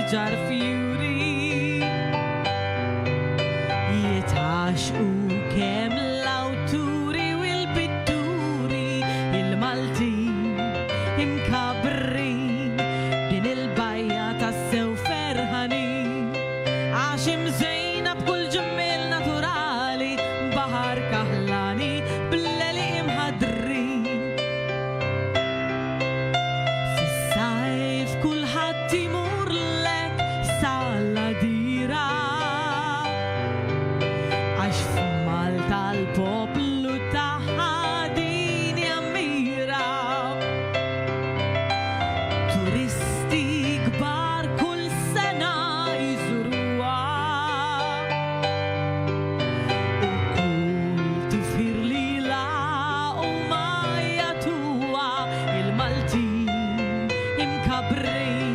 ġar fjuri jitgħaxqu kemm l-awturi u l-pitturi il-Maltin imkabrin din il-bajja tas-sew ferħanin għax imżejna b'kull ġmiel naturali baħar kaħlani bl-leli imħadrin fis-sajf kulħadd imur dira għax f'Malta l-poplu taħħa din jammira turisti kbar kull sena jżuruha u kull tifħir lilha huma jagħtuha il-Maltin imkabrin